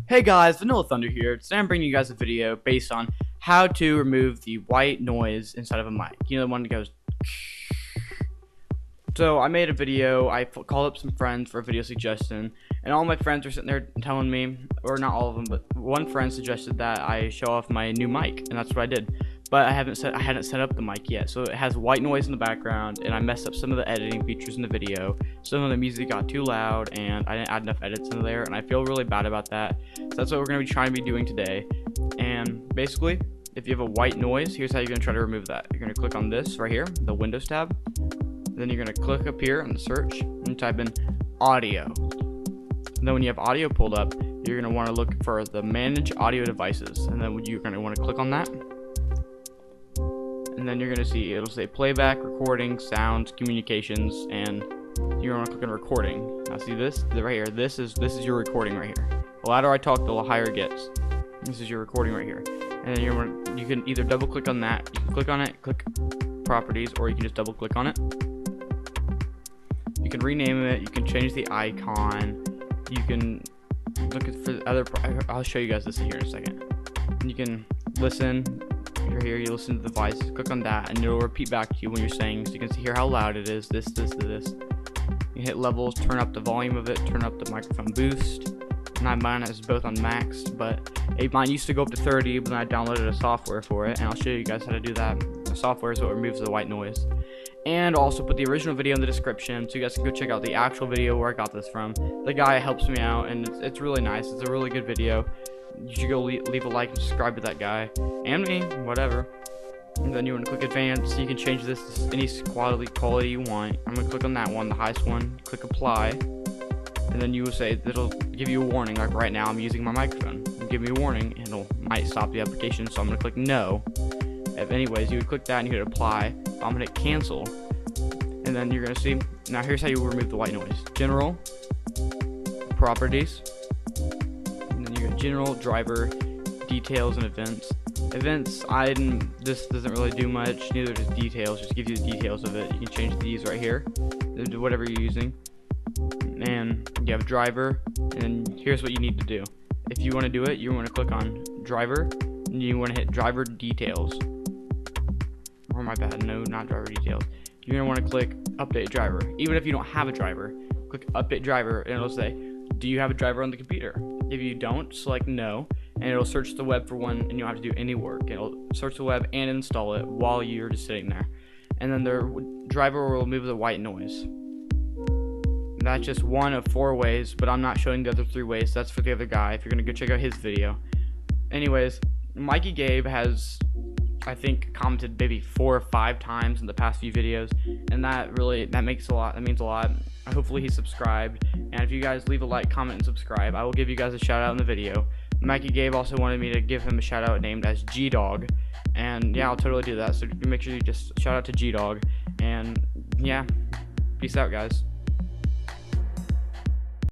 Hey guys, Vanilla Thunder here. Today I'm bringing you guys a video based on how to remove the white noise inside of a mic. You know, the one that goes. So I made a video, I called up some friends for a video suggestion, and all my friends were sitting there telling me, or not all of them, but one friend suggested that I show off my new mic, and that's what I did. But I hadn't set up the mic yet, so it has white noise in the background, and I messed up some of the editing features in the video. Some of the music got too loud, and I didn't add enough edits in there, and I feel really bad about that. So that's what we're going to be trying to be doing today. And basically, if you have a white noise, here's how you're going to try to remove that. You're going to click on this right here, the Windows tab. Then you're going to click up here on the search and type in audio. And then when you have audio pulled up, you're going to want to look for the manage audio devices, and then you're going to want to click on that. And then you're going to see it'll say playback, recording, sound, communications, and you're going to click on recording. Now see this right here, this is your recording right here. The louder I talk, the higher it gets. This is your recording right here. And then you can either double click on that, you can click on it, click properties, or you can just double click on it. You can rename it, you can change the icon, you can look for other, I'll show you guys this here in a second. And you can listen, you're here, you listen to the device, click on that, and it'll repeat back to you when you're saying, so you can hear how loud it is, this. You hit levels, turn up the volume of it, turn up the microphone boost. And mine is both on max, but mine used to go up to 30, but then I downloaded a software for it, and I'll show you guys how to do that. The software is what removes the white noise. And I'll also put the original video in the description, so you guys can go check out the actual video where I got this from. The guy helps me out, and it's really nice. It's a really good video. You should go leave a like and subscribe to that guy, and me, whatever. And then you want to click advanced, so you can change this to any quality you want. I'm going to click on that one, the highest one, click apply. And then you will say, it'll give you a warning, like right now I'm using my microphone. It'll give me a warning, and might stop the application, so I'm going to click no. Anyways, you would click that and you hit apply. I'm going to hit cancel. And then you're going to see, now here's how you remove the white noise. General, properties, and then you go general, driver, details, and events. Events, this doesn't really do much, neither does details, just gives you the details of it. You can change these right here, whatever you're using. And you have driver, and here's what you need to do. If you want to do it, you want to click on driver, and you want to hit driver details. Oh my bad, no, not driver details. You're going to want to click update driver. Even if you don't have a driver, click update driver, and it'll say, do you have a driver on the computer? If you don't, select no, and it'll search the web for one, and you don't have to do any work. It'll search the web and install it while you're just sitting there. And then the driver will remove the white noise. That's just one of 4 ways, but I'm not showing the other 3 ways. That's for the other guy if you're going to go check out his video. Anyways, Mikey Gabe has, I think, commented maybe 4 or 5 times in the past few videos, and that means a lot. Hopefully he's subscribed, and if you guys leave a like, comment, and subscribe, I will give you guys a shout out in the video. Mikey Gabe also wanted me to give him a shout out named as G-Dog, and yeah, I'll totally do that, so make sure you just shout out to G-Dog, and yeah, peace out guys.